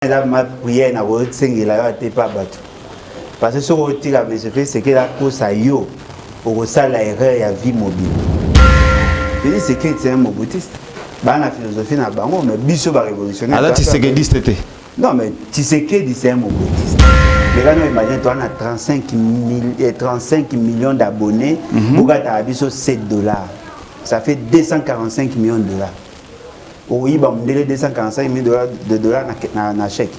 ma prière na wo tsengela ya te pa bato parce que ce que tu as fait c'est que la cause a yo au sala erreur ya vie mobile Félix Tshisekedi c'est un mobutiste bana philosophie na bango mais biso ba révolutionnaire alors Tshisekedi c'était non mais Tshisekedi c'est un mobutiste les gars nous imagine toi on a 35 millions d'abonnés Bogata biso $7 ça fait 245 millions de dollars. Oui, bah, on a 245 millions de dollars na chèque.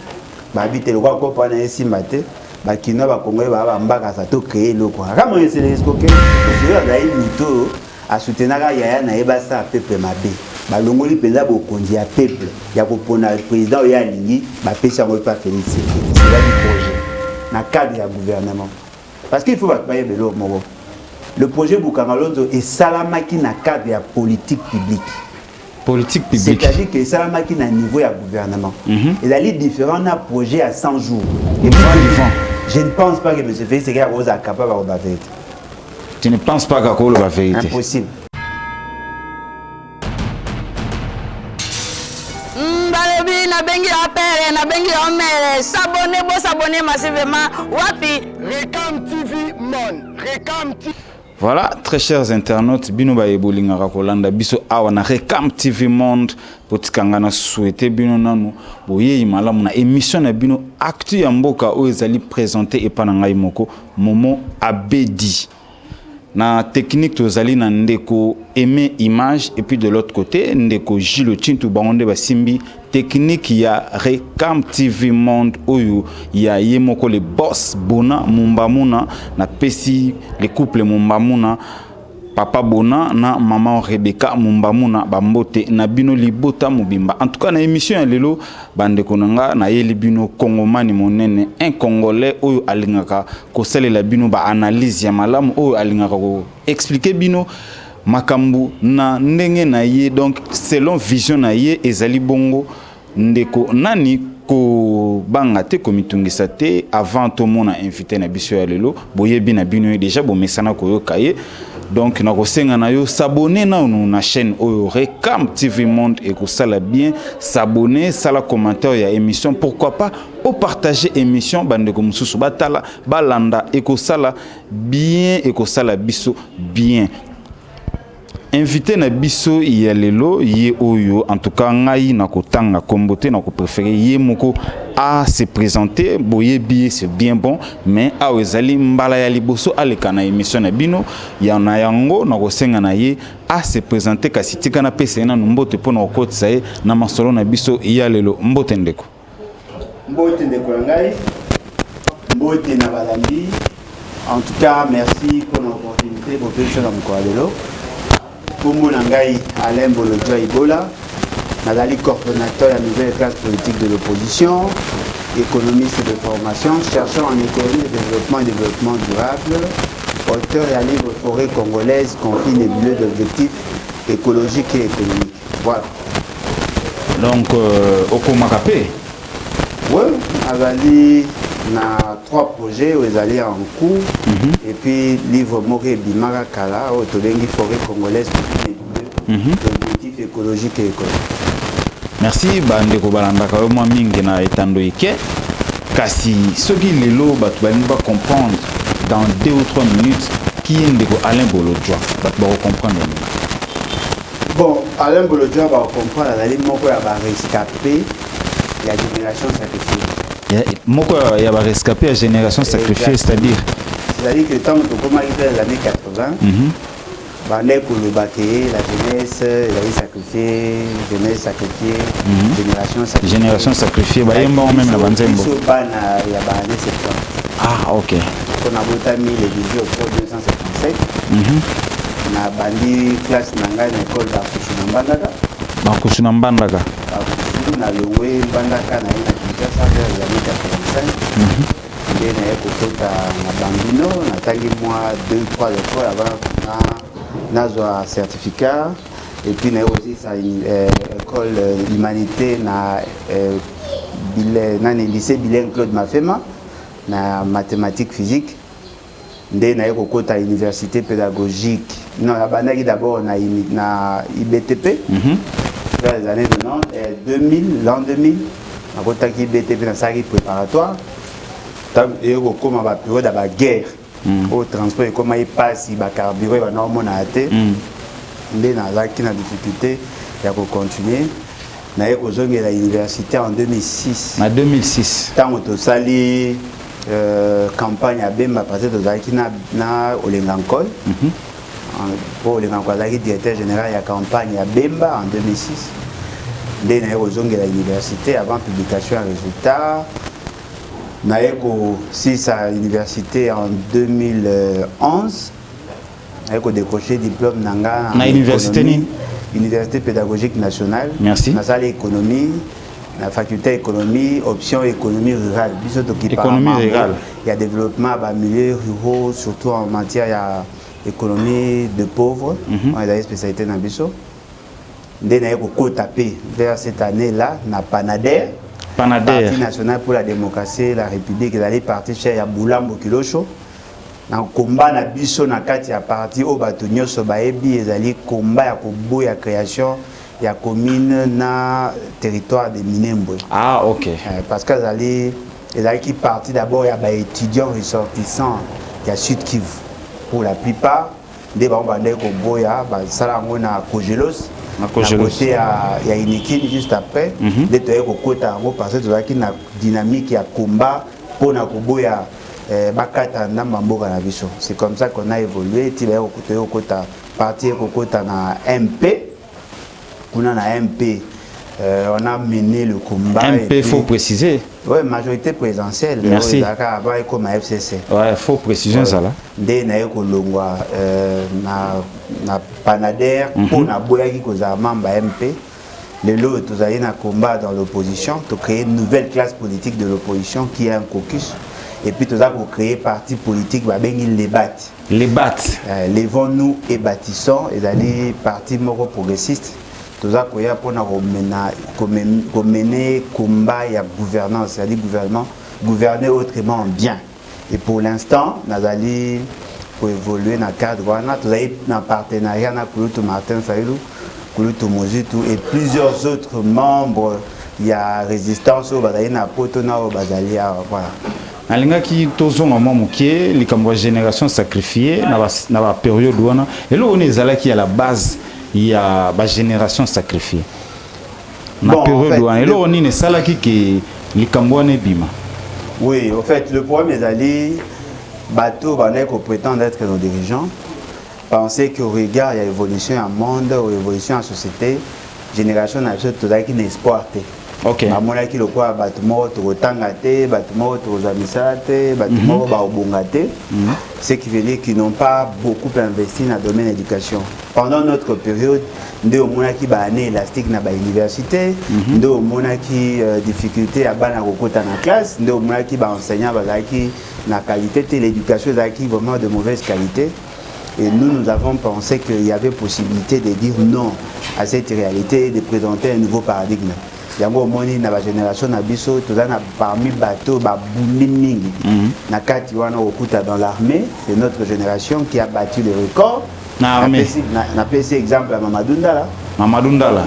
Bah, habite le roi pour prendre un simate. Bah, qui n'a pas congolais, bah, mbaka ça to créer le quoi. Comment c'est les escroquer? Je vais d'ailleurs mito à soutenir la yaya na eba ça peuple mabé. Bah, l'ongoli penda bo kondi à peuple. Ya ko pona président ya lingi, bah pesa mo pas féliciter. C'est là du projet. Na cadre ya gouvernement. Parce qu'il faut pas payer belo mo. Le projet Bukangalondo est salamaki na cadre ya politique publique. Politique publique. C'est-à-dire que ça a un niveau de gouvernement. Il a différents projets à 100 jours. Et je ne pense pas que M. Félix est capable de la vérité. Tu ne penses pas qu'à la vérité? Impossible. S'abonner massivement. Wapi? Recam TV Mon. Recam TV. Voilà, très chers internautes, bino ba ebolinga rakolanda biso awa na Recam TV Monde potikanga na souhaiter bino nanu boye malamu na émission na bino actu ya mboka o ezali présenter epana ngai moko Momo Abedi. Na technique tozali na ndeko aimer image et puis de l'autre côté ndeko Gilo Tintu bangonde basimbi technique ya Recam TV Monde oyo ya yemoko le boss Bona Mumbamuna na pesi le couple Mumbamuna papa Bona na maman Rebecca Mumbamuna bambote na bino libota mobimba. En tout cas na émission ya lelo bandeko nanga na yeli bino Kongomani monene un congolais oyo alingaka ko salela bino ba analyse ya malamu oyo alingaka ko expliquer bino makambu na ndenge na ye donc selon vision na ye ezali bongo ndeko nani ko banga te komitungisa te avant tout mona invité na biso ya lelo boyebi na bino déjà bo mesana ko yokaye donc na ko senga na yo s'abonner na chaîne oyo Recam TV Monde et ko sala bien s'abonner sala commentaire ya émission pourquoi pas au partager émission bande ko mususu batala balanda et ko sala bien et ko sala biso bien. Invité na biso ya lelo ye oyo en tout cas ngai na kotanga kombote na ko préférer ye moko à se présenter boye billet c'est bien bon mais a ezali mbala ya liboso aleka na émission na bino ya na yango na kosenga na ye à se présenter kasi tika na pesa na mbote pona okotisa ye na masolo na biso ya lelo mbote ndeko ngai mbote na balandi en tout cas merci pour l'opportunité pour faire ça dans lelo. Kombo Nangai Alain Bolodjo Ibola, Nadali coordonnateur de la nouvelle classe politique de l'opposition, économiste de formation, chercheur en économie de développement durable, auteur et livre Forêt congolaise, conflit nébuleux d'objectifs écologiques et économiques. Voilà. Donc, Okomakapé? Oui, Azali na 3 projets où ils allaient en cours et puis livre Moré Bimara Kala au Tolengi Forêt congolaise objectif écologique et économique. Merci bandeko balandaka moi mingi na etando ike kasi soki lelo batu bali ba comprendre dans 2 ou 3 minutes qui est ndeko Alain Bolodjo batu ba comprendre. Bon, Alain Bolodjo va comprendre la ligne moko ya ba rescapé la génération sacrifiée. Moko ya ba rescapé la génération sacrifiée c'est-à-dire que tant que comme arrivé dans les années 80 bandé pour le baquer la jeunesse sacrifiée génération sacrifiée ba yemba même na banzembo bana ya ba année 70. Ah OK. On a voté le 18 octobre 1977 na bandi classe nanga na école da Kushina Mbandaka na Lowe Mbandaka na ina Kinshasa vers les années 85 et na ekokota na Bambino na tangi moi 2-3 fois avant na certificat et puis na aussi ça école d'humanité na lycée bilingue Claude Mafema na mathématiques physique ndé na ekokota université pédagogique non la bandaki d'abord na IBTP vers les années 90 2000 l'an 2000 nakotaki BTP na saki préparatoire et au comme ba période de la guerre au transport et comme il passe ba carburant ba normona até ndé na zaki na difficulté ya ko continuer na ye ko zonge la université en 2006 en 2006 tant to sali campagne à Bemba parce que zaki na Olengankol pour Olengankol zaki directeur général ya campagne à Bemba en 2006 ndé na ye ko zonge la université avant publication à résultat. Naeko si sa université en 2011 naeko décroché diplôme nanga na université ni université pédagogique nationale. Merci. Na salle économie na faculté économie option économie rurale biso to qui économie rurale il y a développement ba milieux ruraux surtout en matière ya économie de pauvres on a des spécialités na biso ndé naeko ko taper vers cette année là na Panader Parti national pour la démocratie et la République, ils allaient partir chez Yaboulambo Kilosho. Dans le combat, na biso na kati ya parti au batonio sobaebi, ils allaient combat ya kobo ya création ya commune na territoire de Minembwe. Ah ok. Parce qu'ils allaient qui parti d'abord ya ba étudiants ressortissants ya Sud Kivu. Pour la plupart, des bambandais kobo ya ba salango na Kogelos. À côté, il y a une équipe juste après. Des côté parce que tu as une dynamique, il y a combat pour na koboya bakata na mamboka na biso. C'est comme ça qu'on a évolué. Tu vas au côté partir au côté na MP. On a MP. On a mené le combat. MP, il faut préciser. Oui, majorité présidentielle. Merci. Comme FCC. Ouais, il faut préciser ça là. Dès na Panader pour na boyaki koza mamba MP. Les lots tous allés na combat dans l'opposition, to créer une nouvelle classe politique de l'opposition qui est un caucus. Et puis tous pour créer parti politique ba bengi les battent. Les battent. Levons-nous et bâtissons et d'aller parti moro progressiste. Tous à koya pour na mener combat et gouvernance, c'est-à-dire gouverner autrement bien. Et pour l'instant, nous allons pour évoluer dans le cadre, nous allons dans partenariat avec Kouloutou Martin Faïlou, Kouloutou Mozitou et plusieurs autres membres. Il y a résistance au Badaïna Potona au Bazalia. Voilà. Nalinga ki tozonga momukie likambo génération sacrifiée na ba période wana et là on est à la base il y a ba génération sacrifiée na période wana et là on est salaki ki likambo wana bima. Oui, en fait, le problème est d'aller bateau, qu'on prétend être nos dirigeants, penser qu'au regard, il y a évolution en monde, ou évolution en société, génération n'a pas tout qui n'est exporté. Ok. Amona qui le quoi, bâtiment, tu tangate, bâtiment, tu amisate, bâtiment, baobongate. Ce qui veut dire qu'ils n'ont pas beaucoup investi dans le domaine de l'éducation. Pendant notre période, nous avons qui année élastique dans l'université, nous avons qui difficulté à ban dans la classe, nous avons qui enseignant qui la qualité de l'éducation qui vraiment de mauvaise qualité. Et nous avons pensé qu'il y avait possibilité de dire non à cette réalité et de présenter un nouveau paradigme. Yango moni na ba génération na biso tozana parmi bateau ba bunini na kati wana okuta dans l'armée, c'est notre génération qui a battu le record. Na PC exemple à Mamadou Ndala. Mamadou Ndala.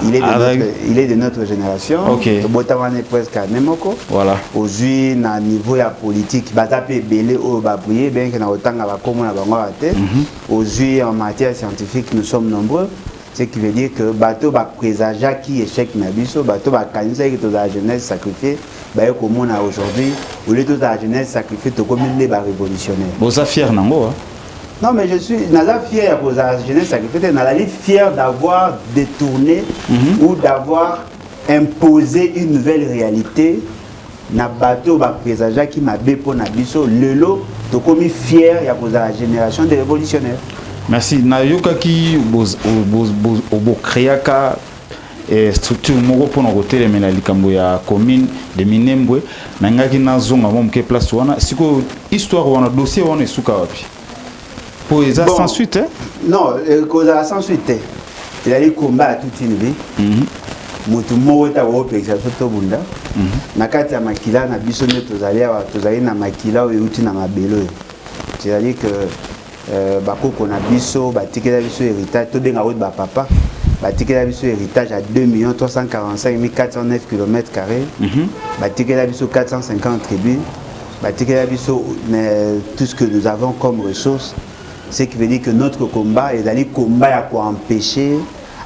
Il est de notre génération. OK. Botamane presque à Nemoko. Voilà. Aujourd'hui na niveau ya politique batape belé au ba prier bien que na otanga ba komo na bango ate. Aujourd'hui en matière scientifique nous sommes nombreux. Ce qui veut dire que bateau va présager qui échec nabiso, bateau va cancer qui toute la jeunesse sacrifiée, bah comme on a aujourd'hui, au lieu de toute la jeunesse sacrifiée, tout comme il est révolutionnaire. Vous êtes fier nango? Non mais je suis fier pour la jeunesse sacrifiée, je suis fier d'avoir détourné ou d'avoir imposé une nouvelle réalité. Na bateau va présager qui m'a bé pour nabiso, le lot, tout comme fier pour la génération des révolutionnaires. Merci. Na yoka ki obo créaka structure moko pour nos hôtels mais na likambo ya commune de Minembwe na ngaki na zonga mo mke place wana siko histoire wana dossier wana esuka wapi pour les sans suite non cause sans suite il a eu combat toute une vie mutu moko ta wo pekisa to bunda na kati ya makila na biso ne tozali na makila o yuti na mabelo c'est-à-dire que bakoko na biso batikela biso héritage to denga wot ba papa batikela biso héritage à 2 345 409 km², batikela biso 450 tribus, batikela biso tout ce que nous avons comme ressources, ce qui veut dire que notre combat est d'aller combat pour empêcher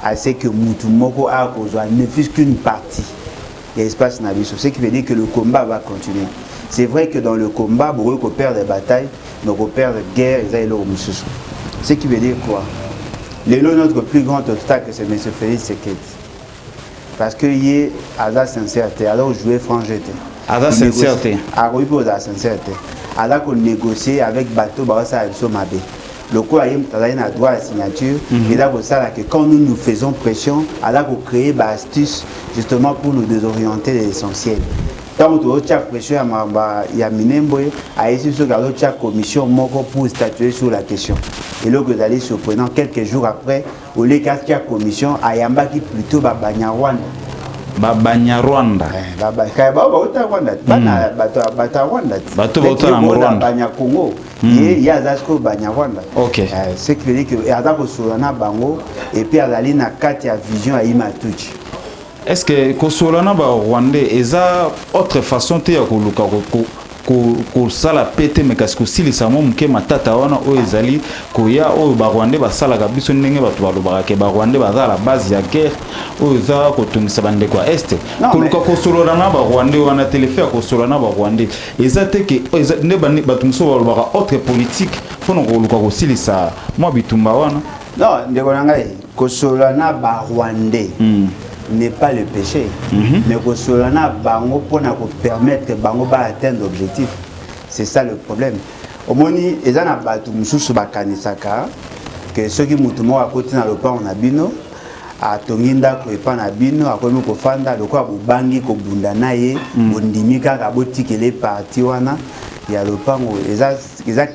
à ce que Moutoumoko a ne fût qu'une partie de l'espace Nabiso, ce qui veut dire que le combat va continuer. C'est vrai que dans le combat, beaucoup qu'on perd des batailles, donc on perd des guerres, ce qui veut dire quoi? Notre plus grand obstacle, c'est M. Félix Tshisekedi. Parce qu'il a la sincérité, alors jouer francheté. À la sincérité. À la sincérité. Alors qu'on négocie avec Bateau Barassa et Somabé. Le coup, il a droit à la signature. Et là, que quand nous faisons pression, alors qu'on crée des astuces justement pour nous désorienter de l'essentiel. Tant que tu as pression, il y a Minemboé, a essayé de garder la commission pour statuer sur la question. Et là, vous allez surprenant, quelques jours après, au lieu de la commission, il y a plutôt Banyarwanda. Banyarwanda. Congo. Il y a Zasko Banyarwanda. Ok. Ce qui veut dire que il y a Solana Bango et puis il y a la vision à Imatuchi. Est-ce que Kosolana Rwandais est autre façon de sala pété mais parce que si les samons mke matata wana o ezali koya o ba Rwandais ba sala ka biso ndenge ba balobaka ke ba Rwandais ba za la base ya guerre o za ko tungisa bande kwa est koluka Kosolana ba Rwandais wana téléfère Kosolana ba Rwandais ezate ke ne bande ba tungso balobaka autre politique pour koluka ko silisa moi bitumba wana non ndeko ngai Kosolana ba Rwandais n'est pas le péché, mais que cela bango pour permettre bango atteindre l'objectif. C'est ça le problème. Au moins, ils ont battu mususu bakanisaka que ceux qui mutumo à côté dans le pan on a bino à tonginda ko epa na bino a komi ko fanda le quoi bubangi ko bunda naye bondimika ka botiki les parties wana il y a le pan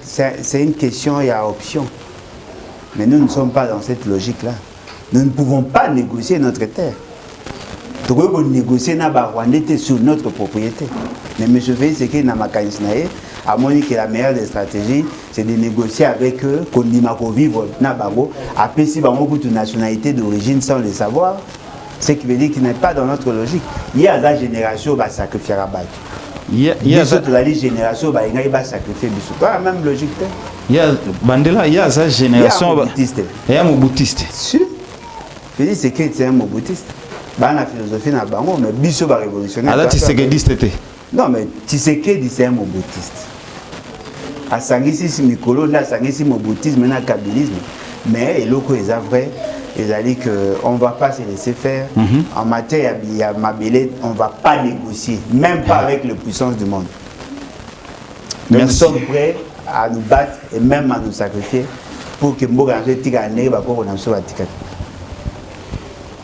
c'est une question il y a option. Mais nous ne sommes pas dans cette logique là. Nous ne pouvons pas négocier notre terre. Nous devons négocier sur notre propriété. Mais M. Félix Tshisekedi n'a pas à mon que la meilleure des stratégies, c'est de négocier avec eux, qu'on dit qu'on vivre Nabago, après si on a une nationalité d'origine sans le savoir, ce qui veut dire qu'il n'est pas dans notre logique. Il y a la génération qui va sacrifier la batte. Il y a la génération qui va sacrifier. C'est pas la même logique. Il y a Bandela, il y a la génération. Il y a un moboutiste. Sûr. Félix Tshisekedi, c'est un moboutiste. La philosophie n'a pas mais biso va révolutionner. Alors Tshisekedi non mais Tshisekedi c'est un moboutiste. À Sangisi Mikolo, là Sangisi moboutisme, maintenant kabylisme. Mais et loko est vrai, ils ont dit que on va pas se laisser faire. En matière il y a Mabélé, on va pas négocier, même pas avec les puissances du monde. Donc, nous sommes prêts à nous battre et même à nous sacrifier pour que Mboga Tika Neba pour qu'on soit tika.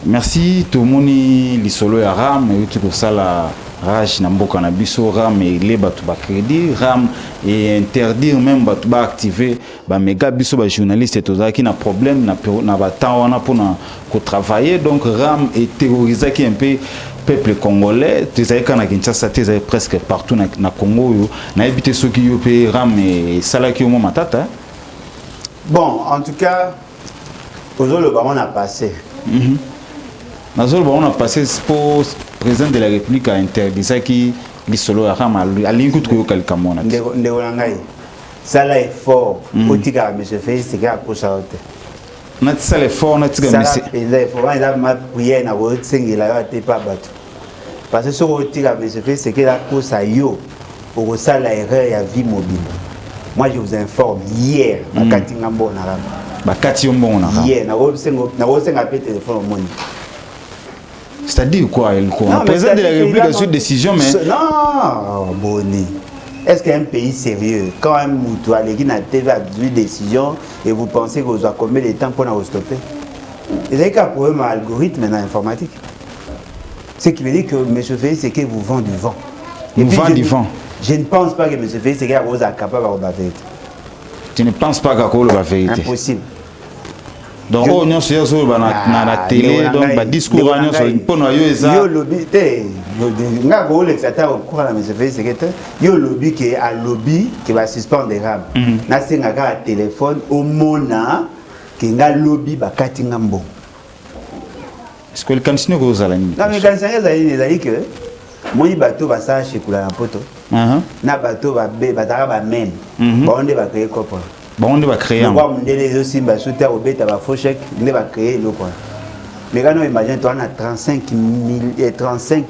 Merci tout le monde lisolo ya ram et tout ça la rage na mboka na biso ram et les batu ba crédit ram et interdire même batu ba activer ba méga biso ba journaliste to za ki na problème na ba temps wana pour na ko travailler donc ram et terroriser qui un peu peuple congolais tezai kana Kinshasa tezai presque partout na Congo yo na habité ceux qui yo pe ram et salaki au moment matata. Bon en tout cas aujourd'hui le ballon a passé. On a passé pour président de la République à interdire ça qui l'isolo à Ram à l'ingout que quelqu'un mona. Ça là est fort. Otika monsieur Félix c'est gars pour ça. Na ça est fort na tika monsieur. Il est fort il a ma prière na votre singi là t'es pas battu. Parce que ce Otika monsieur Félix c'est que la cause à yo pour ça la erreur ya vie mobile. Moi je vous informe hier à Katingambo na Ram. Ba Katingambo na Ram. Hier na wosenga pe téléphone au monde. C'est-à-dire quoi? Le président de la République a su une décision, mais... Non, Boni. Est-ce qu'un pays sérieux, quand un moutou a une décision et vous pensez que vous avez combien de temps pour nous stopper? Vous avez qu'un problème à l'algorithme dans l'informatique. Ce qui veut dire que M. Félix, c'est que vous vendez du vent. Vous vendez du vent. Je ne pense pas que M. Félix, c'est qu'il est capable de la vérité. Tu ne penses pas qu'il y a la vérité? Impossible. Donc on a sur la télé donc ba discours on sur pour nous yo lobby té nga ko le xata ko la monsieur fait secrétaire yo lobby qui a lobby qui va suspendre ram na senga ka téléphone au mona qui nga lobby ba katinga mbo est-ce que le candidat que vous allez non mais candidat c'est que moi bateau va ça chez kula poto na bateau va be batara ba men bon de va créer quoi bon on va créer on va monter aussi ba souter au beta ba faux chèque ne va créer le quoi mais quand on imagine toi on a 35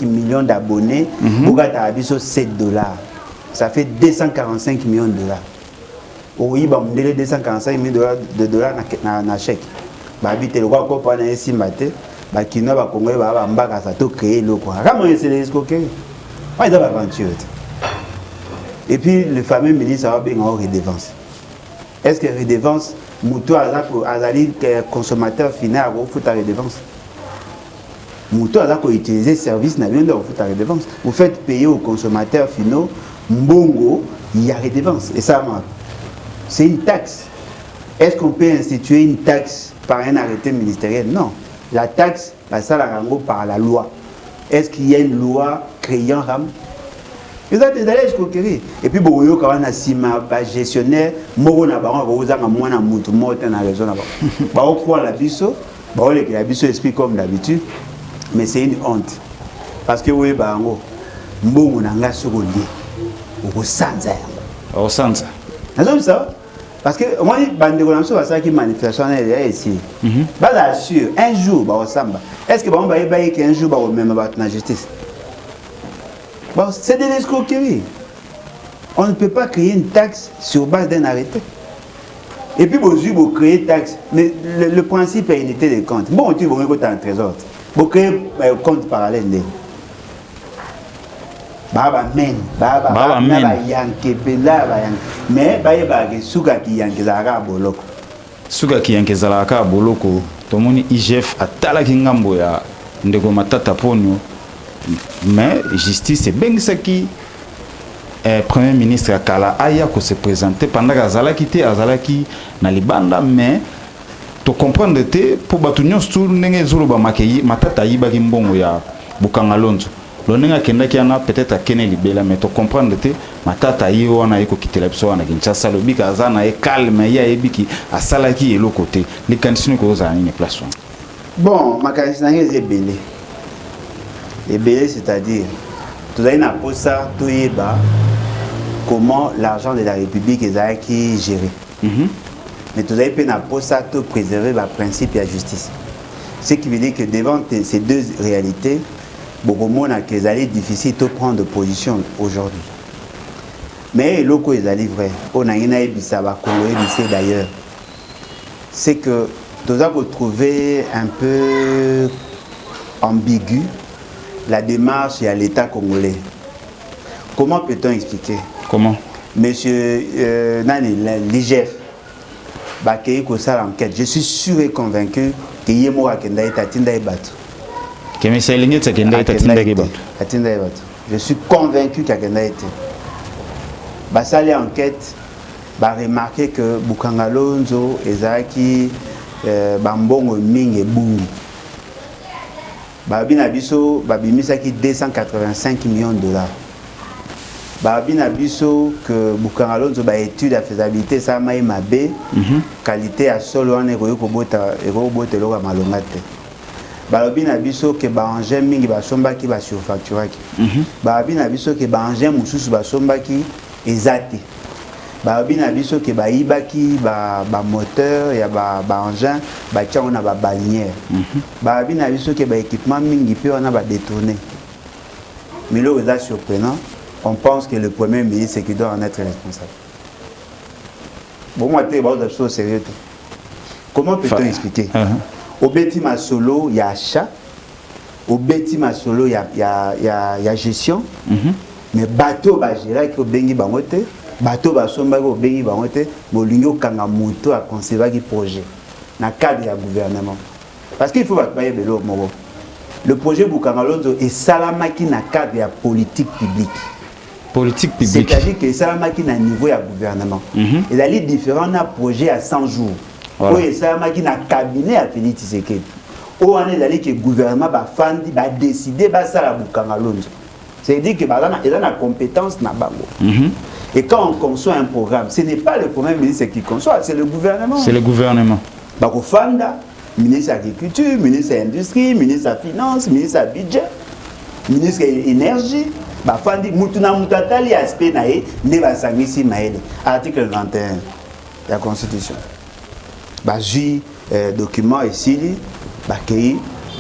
millions d'abonnés pour gata biso $7 ça fait 245 millions de dollars oui ba monter 245 millions de dollars na chèque ba bité le quoi ko na esi maté ba kino ba Congolais ba mbaka ça to créer le quoi comment c'est les escroqueries ouais ça va aventure et puis le fameux ministre a bien en redevance est-ce que redevance muto azali consommateur final au foot à redevance muto azako utiliser service na bien de foot à redevance vous faites payer aux consommateurs finaux mbongo il y a redevance et ça c'est une taxe. Est-ce qu'on peut instituer une taxe par un arrêté ministériel? Non. La taxe, ça la rango par la loi. Est-ce qu'il y a une loi créant RAM? Vous êtes allés escroquerie. Et puis, bon, quand on a sima, gestionnaire, moro na baron, vous avez moins na moutou, mort na raison na baron. On croit la biso, baron la biso explique comme d'habitude, mais c'est une honte. Parce que oui, baron, mbongo na nga seconde, au sanza. Au sanza. Vous ça? Parce que moi, je suis qui manifestation ici. Sûr, un jour, est-ce que on va qu'un jour, on va même la justice? C'est de l'escroquerie. On ne peut pas créer une taxe sur base d'un arrêté. Et puis, vous créez une taxe. Mais le principe est unité des comptes. Bon, tu vas un trésor. Vous créez un compte parallèle. Baba men yanke pela ba yanke mais ba yeba ke suka ki yanke zaka boloko tomoni IGF atala ki ngambo ya ndeko matata ponyo mais justice bengisaki premier ministre akala aya ko se présenter pendant azalaki te azalaki na libanda mais to comprendre te pour batunyo stu ndenge zulu ba makeyi matata yibaki mbongo ya Bukangalonzo. L'on a peut-être à Kene Libela, mais tu comprends que ma tata y on a éco quitté la personne à Kinshasa, le bic à Zana est calme, il y a Ebiki à Salaki et l'autre côté. Les conditions que vous avez une place. Bon, ma question est belé. Et belé, c'est-à-dire, tu as une aposta, tu es bas, comment l'argent de la République est géré. Mais tu as une aposta, tu préserver le principe et la justice. Ce qui veut dire que devant ces deux réalités, beaucoup de monde a qu'ils allaient difficile de prendre position aujourd'hui. Mais locaux ils allaient vrai. On a une bisaba Congolais d'ailleurs. C'est que nous avons trouvé un peu ambigu la démarche à l'État congolais. Comment peut-on expliquer? Comment? Monsieur Nani, l'IGF, Bakei Kosa l'enquête. Je suis sûr et convaincu que Yemo Akenda est Atinda et Batu. Je suis convaincu qu'Akenda était. Basali enquête, ba remarqué que Bukangalonzo ezaki bambongo mingi bungi. Babina biso babimisaki 285 millions de dollars. Babina biso que Bukangalonzo ba étude à faisabilité ça maï mabe qualité à solo on est ko bota lo malongate. Babina biso que ba engin mingi ba somba ki ba surfacturaki. Babina biso que ba engin mususu ba somba ki ezati. Babina biso que ba ibaki ba moteur ya ba engin ba tia on a ba balinière. Babina biso que ba équipement mingi pe on a ba détourné. Mais là c'est surprenant. On pense que le premier ministre c'est qui doit en être responsable. Bon moi tu es choses sérieux. Comment peut-on expliquer? Au Betima Solo, il y a achat. Au Betima Solo, il y a gestion. Mais bateau va gérer au Bengi Bangote. Bateau va sommer au Bengi Bangote. Molingo Kangamoto a conservé le projet. Dans le cadre du gouvernement. Parce qu'il faut que le projet Bukangalonzo est salamaki dans le cadre de la politique publique. Politique publique. C'est-à-dire que salamaki dans le niveau du gouvernement. Il y a des différents projets à 100 jours. Oui, ça m'a dit cabinet à Félix Tshisekedi. Où on est allé que le gouvernement va décider de ça la Bukangalonzo. C'est-à-dire que il a la compétence na bango. Et quand on conçoit un programme, ce n'est pas le premier ministre qui conçoit, c'est le gouvernement. C'est le gouvernement. Bako fanda, ministre de l'Agriculture, ministre de l'Industrie, ministre de la Finance, ministre de Budget, ministre de l'Énergie. Bafandi mutuna mutatali aspect nae ne basangisi maele article 21 de la Constitution. Baji document ici bakei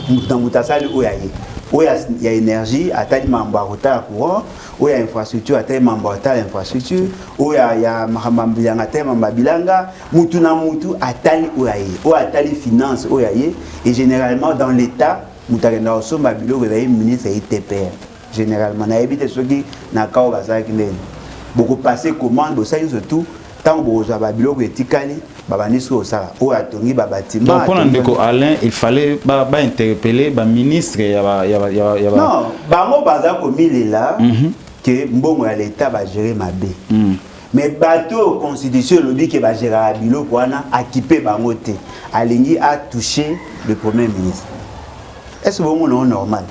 mutuna mutasali oyaye. Oya ya énergie atali mambo à courant, oya infrastructure atali mambo à infrastructure, oya ya mahamambilanga atali mambabilanga, mutuna mutu atali oyaye. Oya atali finance oyaye et généralement dans l'état mutakenda osomba biloko ezali ministre et TPR. Généralement, on a évité ceux qui n'ont pas beaucoup passé commande, vous savez surtout, tant que vous avez bilo que tikali, babaniso au sala, ou à Tongi babati. Donc pour Ndeko Alain, il fallait interpeller le ministre. Non, bango baza komi là que mbongo ya l'État va gérer ma bé. Mais bateau constitution le dit que va gérer bilo pour ana équiper bango te. Alingi a touché le premier ministre. Est-ce que vous non normal?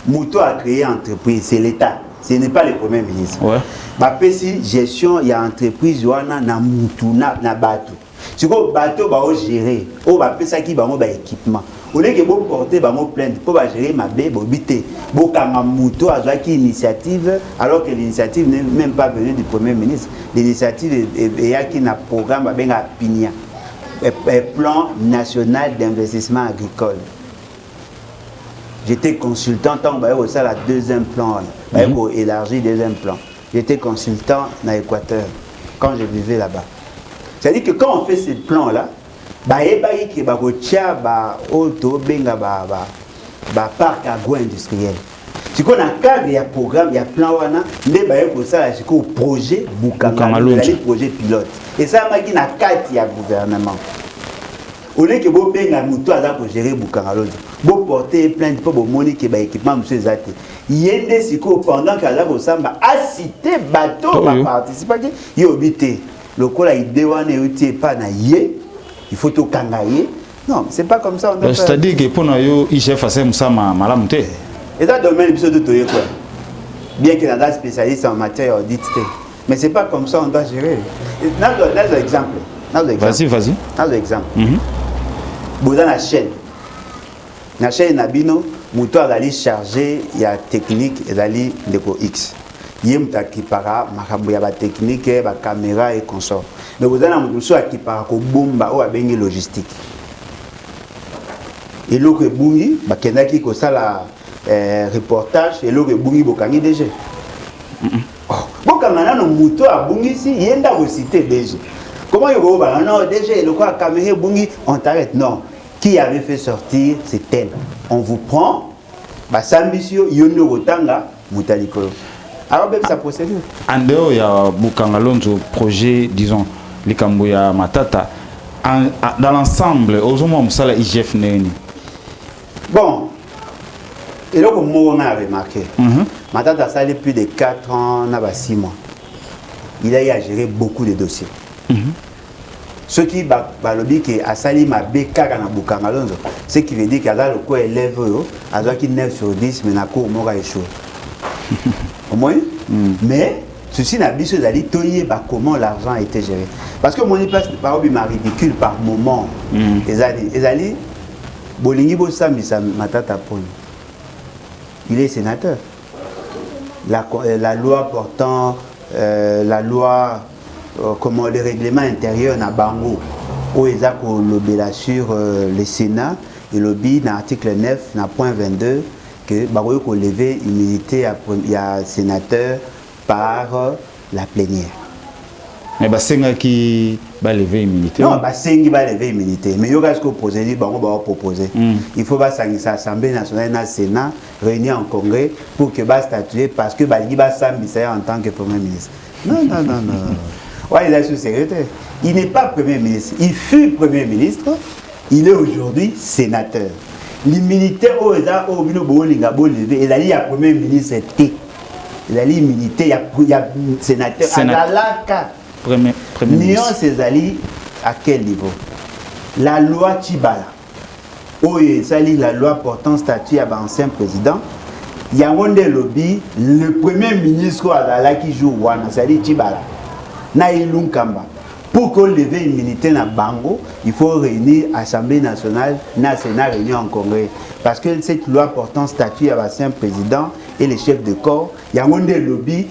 Mouto a créé entreprise, c'est l'État. Ce n'est pas le premier ministre. Ouais. Si gestion, il y a entreprise, il y a moutou, na bateau. Si vous bateau, vous gérer. Vous avez ça qui va équipement. Au lieu que vous portez, vous plainte pour gérer ma bé, vous bité. Vous avez mouto à initiative, alors que l'initiative n'est même pas venue du premier ministre. L'initiative est qui a un programme avec un PINIA, plan national d'investissement agricole. J'étais consultant tant que ça la deuxième plan, pour élargir deuxième plan. J'étais consultant dans l'Équateur quand je vivais là-bas. C'est-à-dire que quand on fait ce plan-là, parc agro-industriel. Si on a cadre, il y a programme, il y a plan, il y a projet projet pilote. Et ça, il y a 4 gouvernement. Au lieu que vous ayez un mouton pour gérer Boukangalonzo, vous portez plainte pour vous montrer que l'équipement M. Zate. Il y a des psychos pendant que vous avez cité bateau pour participer. Il y a obité. Le coup là, il ne pas il faut tout kangaye. Non, c'est pas comme ça. C'est-à-dire que pour nous, il faut faire ça malamute. Et dans le domaine de quoi? Bien qu'il y ait des spécialistes en matière d'audit, mais c'est pas comme ça on doit gérer. Dans l'exemple. Vas-y. Dans l'exemple. Vous avez la chaîne. La chaîne Nabino, vous allez charger, il y a technique et d'aller de X. Il y a qui para, il y a technique, il y a caméra et consort. Mais vous avez un qui para bomba ou à bengi logistique. Et l'eau que bungi, il y a qui ça la reportage et l'eau que bungi bokangi déjà. Bon quand maintenant nos moutons à bungi ici, il y a une cité déjà. Comment il y a non déjà le quoi caméra bungi on t'arrête non. Qui avait fait sortir c'est tel. On vous prend, bah Sambisio yono rotanga mutalikolo. Alors même sa procédure. En dehors il y a Boukangalonzo projet disons Likambuya Matata dans l'ensemble aux hommes ça la IGF neni. Bon. Et là comme on a remarqué. Matata ça a plus de 4 ans, n'a pas 6 mois. Il a eu à gérer beaucoup de dossiers. Ce qui va le dire que Asali m'a bécard dans Boukangalonzo, ce qui veut dire qu'il y a le quoi élève, à 9 sur 10, mais n'a qu'au mora échoué. Au moins, mais ceci n'a pas d'aller toyer comment l'argent a été géré. Parce que mon place par ridicule par moment. Les alliés, Bolingi Bossami, Matata Pony. Il est sénateur. La loi portant la loi. Comment le règlement intérieur na bango où ils ont lobé sur le Sénat et lobby dans l'article 9 na point 22 que bango ko lever immunité à sénateur par la plénière. Mais basenga qui va lever immunité. Non, basengi va lever immunité. Mais yoga ce que proposer bango va proposer. Il faut s'assemblée assemblée nationale na Sénat réunir en congrès pour que va statuer parce que balingi va s'ambisser en tant que premier ministre. Non. Ouais, il est sous-secrétaire. Il n'est pas Premier ministre. Il fut Premier ministre. Il est aujourd'hui sénateur. L'immunité au il a dit à Premier ministre. Il a dit immunité, il y a sénateur. Premier ministre. Ses alliés, à quel niveau? La loi Tibala. La loi portant statut à l'ancien président. Il y a un lobby, le Premier ministre qui joue, c'est-à-dire Tibala. Naïlun Kamba. Pour qu'on lève l'immunité dans Bango, il faut réunir l'Assemblée nationale, le Sénat réuni en Congrès. Parce que cette loi portant statut à l'ancien président et les chefs de corps, il y a un lobby,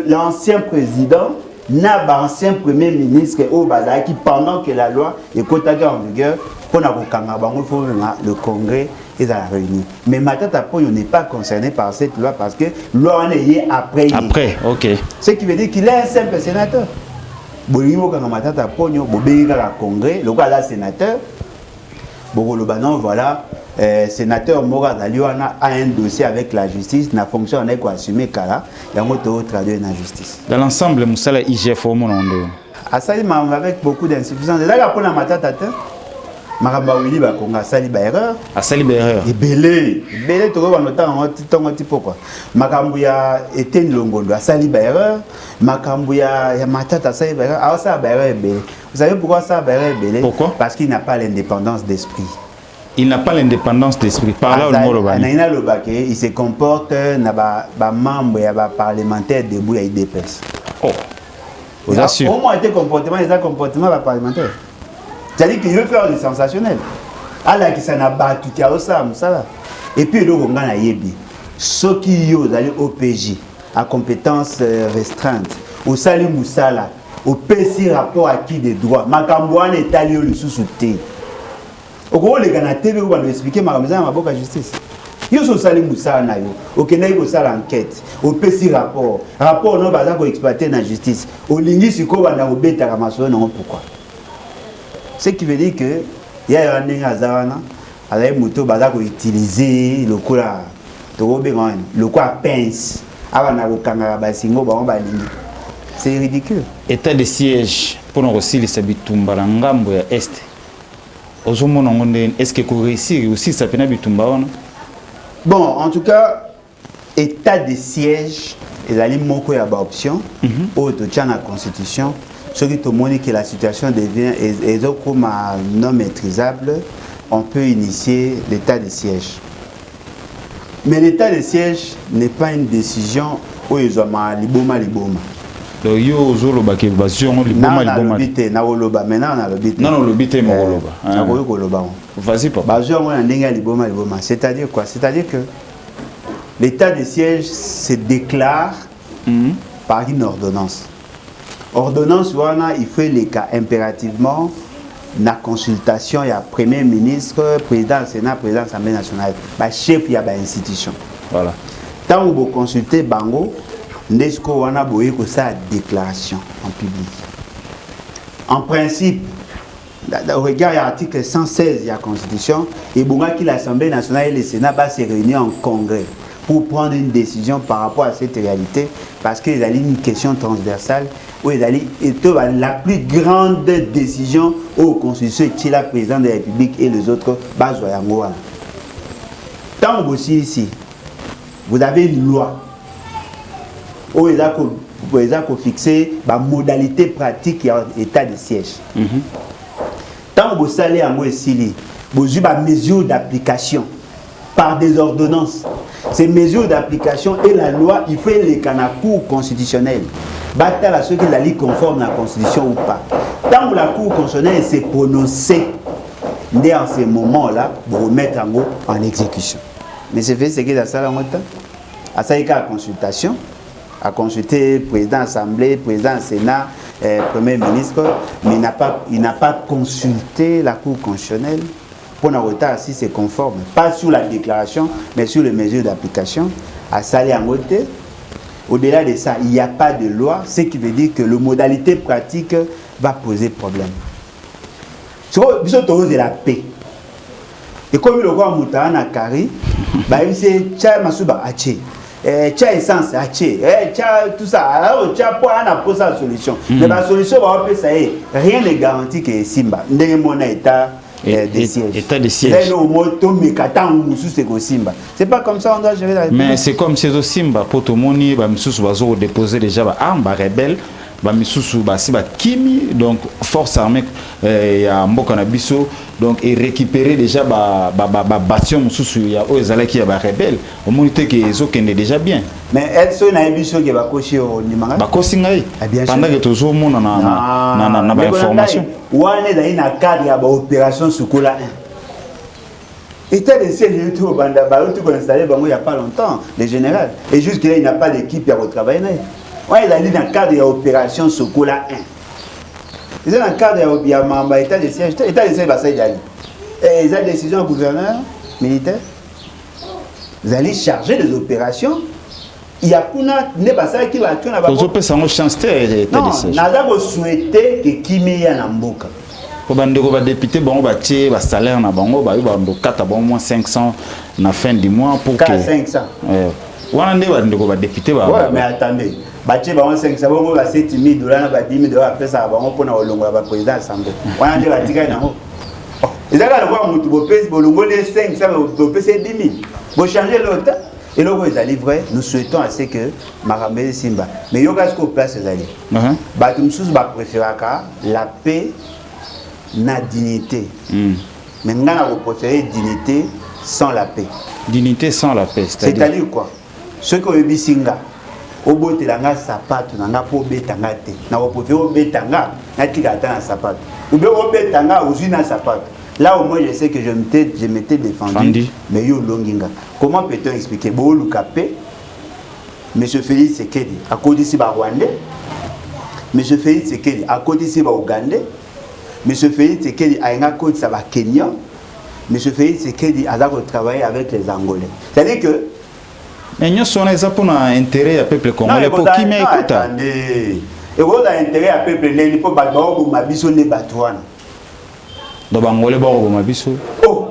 l'ancien président, l'ancien premier ministre au Bazar qui, pendant que la loi est en vigueur, pour il faut le Congrès et la réunir. Mais Matata Ponyo n'est pas concerné par cette loi parce que loi est après. Après, ok. Ce qui veut dire qu'il est un simple sénateur. Bolimo quand Matata Ponyo, Bobéga la Congrès, le gars sénateur. Bogolobanon, voilà, sénateur Mora Daliwana a un dossier avec la justice, n'a fonction en quoi assumer Kala, il y a un autre traduit dans la justice. Dans l'ensemble, Moussala IGF au monde. À ça, avec beaucoup d'insuffisance. C'est là qu'on a Matata. Maramba Willy Bakonga sali ba erreur. A sali ba erreur. Belé to ba nota tongo tipo quoi. Makambu ya Etienne Longondo sali ba erreur. Makambu ya Matata sali ba erreur. Ah ça ba erreur belé. Vous savez pourquoi ça ba erreur belé? Pourquoi? Parce qu'il n'a pas l'indépendance d'esprit. Il n'a pas l'indépendance d'esprit. Par là le mot Naina Lobake, il se comporte na ba membre ya ba parlementaire debout ya IDPS. Oh. Vous assure. Au moins été comportement les comportement ba parlementaire. C'est-à-dire qu'il veut faire du sensationnel. Alors qu'il s'en a battu, qui a aussi ça. Et puis, le Gonga a yebi. Ceux qui ont OPJ, à compétences restreintes, au Sali Moussala, au PC rapport à qui des droits, Makambouane est allé au sous-souté. Au gros, les gars, la TV, on va nous expliquer, ma boca justice. Yo so Sali Moussala, au Kenya, au Sala enquête, au PC rapport, non, bazar qu'on exploiter dans la justice, au Lingui, si on va au bêta, non, pourquoi? Ce qui veut dire que il y a un azarana, alors moto bazako utiliser le coup là, le coup à pince, avant na kokanga basingo ba balingi. C'est ridicule. État de siège pour nous aussi les sabitumba ngambo ya est. Ozomona ngonde est-ce que ko réussir aussi ça pena bitumba wana? Bon, en tout cas, état de siège et la ligne moko ya ba option au to tient la constitution. Ce qui te montre que la situation devient comme non maîtrisable, on peut initier l'état de siège. Mais l'état de siège n'est pas une décision où ils ont liboma. Donc yo zolo bake basion liboma. Maintenant on a le bité. Non le bité mo loba. Vas-y papa. Basion on a ndenga liboma. C'est-à-dire quoi? C'est-à-dire que l'état de siège se déclare par une ordonnance. Ordonnance, il fait les cas impérativement la consultation, il y a Premier ministre, président du Sénat, président de l'Assemblée nationale, chef il y a l'institution. Voilà. Tant que vous consultez Bango, Nesco a sa déclaration en public. En principe, au regard de l'article 116 de la Constitution, et l'Assemblée nationale et le Sénat va se réunir en congrès pour prendre une décision par rapport à cette réalité, parce qu'il y a une question transversale, où il y a la plus grande décision aux constitutions qui est la présidente de la République et les autres, tant que vous êtes ici, vous avez une loi où il y a fixé la modalité pratique et l'état de siège. Tant que vous allez en ici, vous avez des mesures d'application par des ordonnances. Ces mesures d'application et la loi, il faut les Cour constitutionnelle. Bataille à ceux qui la lient conforme à la Constitution ou pas. Tant que la Cour constitutionnelle s'est prononcée, dans ces moments-là, vous remettre en exécution. Mais c'est fait ce qui est dans ça, à ça, il y a la consultation, à consulter le président de l'Assemblée, le président du Sénat, Premier ministre, mais il n'a pas consulté la Cour constitutionnelle. Pour un retard, si c'est conforme, pas sur la déclaration, mais sur les mesures d'application, à Salé en côté. Au-delà de ça, il n'y a pas de loi, ce qui veut dire que la modalité pratique va poser problème. C'est la paix. Et comme le roi Moutana Kari, il sait que Masuba Haché, tcha essence Haché, tout ça. Alors, tcha pour une solution. Mais la solution, rien n'est garanti que Simba. État de siège. C'est pas comme ça on doit gérer la. Mais c'est comme si Simba, pour tout le monde, déposer déjà armes, rebelles, ba misusu ba si ba kimi donc force armée ya mboka na biso donc et récupérer déjà ba bâtiment misusu ya o ezalaki ya ba rebelle au monité que ezokende déjà bien mais elle so na biso ke ba koshi o nimanga ba kosi ngai pendant que tozo mona na ba information wana da ina cadre ya ba opération Sokola 1 état de siège tout banda ba tout installé bango il y a pas longtemps le général et jusque là il n'a pas d'équipe à retravailler na ouais il a dit dans le cadre de l'opération Sokola 1 ils sont dans le cadre de l'état de siège état de siège va ça y aller et ils ont décision au gouverneur militaire vous allez charger des opérations il y a kuna ne pas ça qui va tuer na ba vous opé sango chance état de siège non naza ko souhaiter que kimi ya na mboka ko bandeko ba député bango ba tie ba salaire na bango ba yo ba ndo kata ba au moins 500 na fin du mois pour que 500 wana nde ba ndeko ba député ba ouais mais attendez batie bango 500 bongo ba 7000 $ na ba 10000 $ après ça bango pona olongo ba président assemblée wana nde batika nango ezaka lokwa mutu bopesi bolongo les 500 bopesi 10000 bo changer l'autre et là ils allaient vrai nous souhaitons à ce que Marambe Simba mais yoga ce qu'on place les alliés ba tout sous ba préféraka la paix na dignité mais ngana ko préférer dignité sans la paix dignité sans la paix c'est-à-dire quoi ce que bisinga obotelanga sapato nanga po betanga te na opofé obetanga na tikata na sapato ou bien obetanga uzina sapato là au moins je sais que je m'étais défendu mais yo longinga comment peut-on expliquer bo lukapé monsieur Félix Sekedi à côté si ba Rwandais monsieur Félix Sekedi à côté si ba Ougandais monsieur Félix Sekedi a un côté ça va Kenya monsieur Félix Sekedi a travaillé avec les Angolais c'est-à-dire que mais nous sommes là pour l'intérêt du peuple congolais pour qui m'écoute et vous avez intérêt du peuple né pour battre ma biso ne batouana donc Angolais bon ma biso oh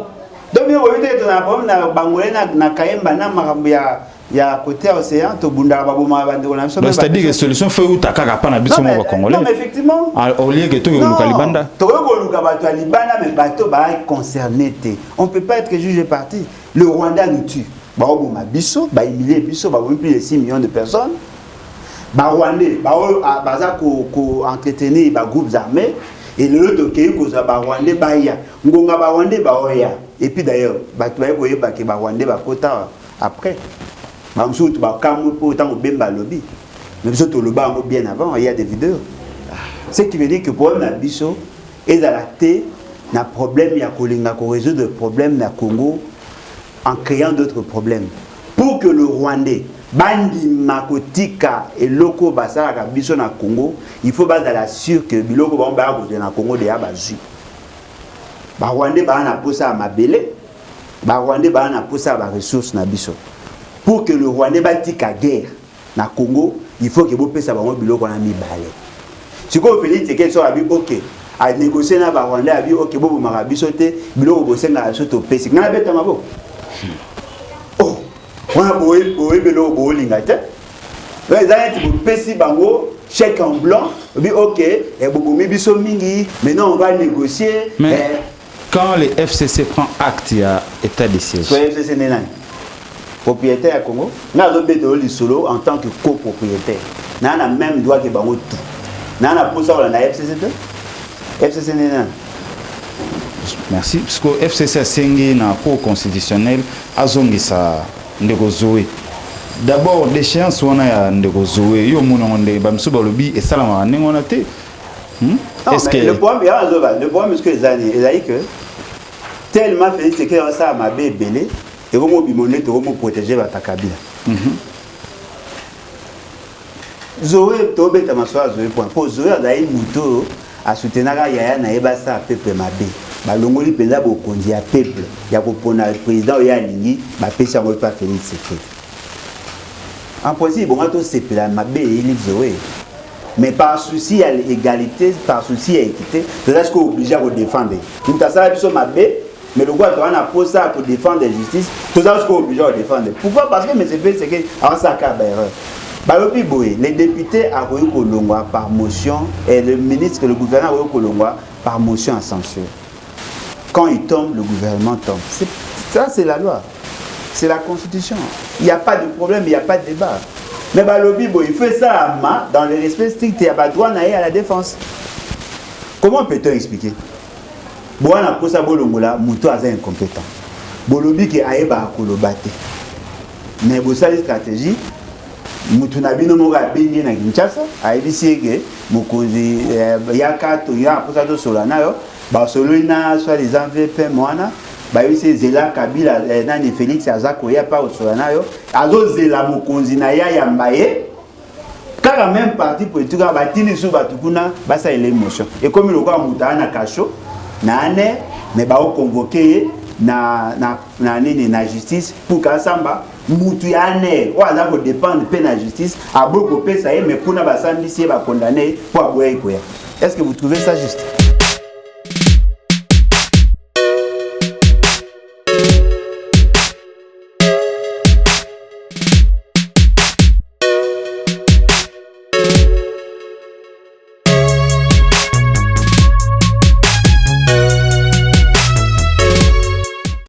donc vous voyez que na problème na Bangolais na Kayemba na makambo ya côté océan to bunda ba boma ba ndeko na biso c'est-à-dire que solution fait ou takaka pa na biso mo congolais non mais effectivement au lieu que to luka libanda to ko luka ba to libanda mais bato ba concerné té on peut pas être jugé parti le Rwanda nous tue ba boma biso ba humilier biso ba plus de 6 millions de personnes ba Rwandais ba baza ko entretenir ba groupes armés et l'autre qui ko za ba Rwandais ba ya ngonga ba Rwandais ba oya et puis d'ailleurs ba to ba ko yeba ke ba Rwandais ba kota après Mamsou ba kamu pour autant bemba lobby mais biso to loba ngo bien avant il y a des vidéos ce qui veut dire que pour na biso et dans la té na problème ya kolinga ko résoudre le problème na Congo en créant d'autres problèmes pour que le Rwandais bandi makotika et loko basala ka biso na Congo il faut baser la sûr que biloko ba ba ko na Congo de abazu ba Rwandais ba na posa mabele ba Rwandais ba na posa ba ressources na biso pour que le Rwandais batika guerre na Congo il faut que bo pesa ba biloko na mibale siko Félix Tshisekedi so abi OK a négocier na ba Rwandais abi OK bo mara biso te biloko bo senga so to pesi ngana beta mabo oh wana boye belo bo lingate les gens qui pesi bango chèque en blanc bi OK et bobo mi biso mingi maintenant on va négocier mais quand le FCC prend acte à état de siège le FCC n'est pas propriétaire à Congo n'a pas de solo en tant que copropriétaire n'a pas même droit que bango tout n'a pas pour ça on a FCC FCC n'est pas merci parce que FCC a signé na cour constitutionnelle azongisa ndeko Zoé d'abord déchéance wana ya ndeko Zoé yo mona onde ba msuba lobi et salama ngona te est-ce que le problème est que les années que tellement Félix Tshisekedi ça m'a belé et comment bimoné to comment protéger ba takabila Zoé to beta maswa Zoé point pour Zoé azai muto a soutenir yaya na eba sa peuple mabe ba longoli peza bo konzi ya peuple ya ko pona président ya lingi ba pesa ngo pa Félix Tshisekedi en principe bon to sepela mabe ili Zoé mais par souci à l'égalité par souci à l'équité c'est là ce qu'on est obligé de défendre nous ta ça biso mabe mais le gouvernement a posé ça pour défendre la justice tout ça ce qu'on est obligé de défendre pourquoi parce que mais c'est fait c'est que avant ça ka erreur balobi boy les députés a reçu Kolongwa par motion et le ministre le gouvernement a reçu Kolongwa par motion à censure quand il tombe le gouvernement tombe ça c'est la loi c'est la constitution il n'y a pas de problème il n'y a pas de débat Mais balobi bo il fait ça dans le respect strict ya ba droit na à la défense. Comment peut-on expliquer? Boana posa bolongola muto aza incompétent. Bolobi ki ayeba kolobate. Mais bo sali stratégie mutu na bino mo ga benye na Kinshasa ayebisi ke mokonzi ya kato ya posa to solana yo ba solina soit les enveloppes mwana ba yebisi zela Kabila nani Félix Azako ya pa solana yo azo zela mokonzi na ya mbaye kaka même parti politique ba tini sou batukuna ba sa ele émotion et comme le quoi muta na kacho na ane mais ba convoquer na nini na justice pour kasamba mutu yane waza ko dépendre pe na justice a beaucoup pesa mais pour na basambisi ba condamner pour aboyer quoi. Est-ce que vous trouvez ça juste?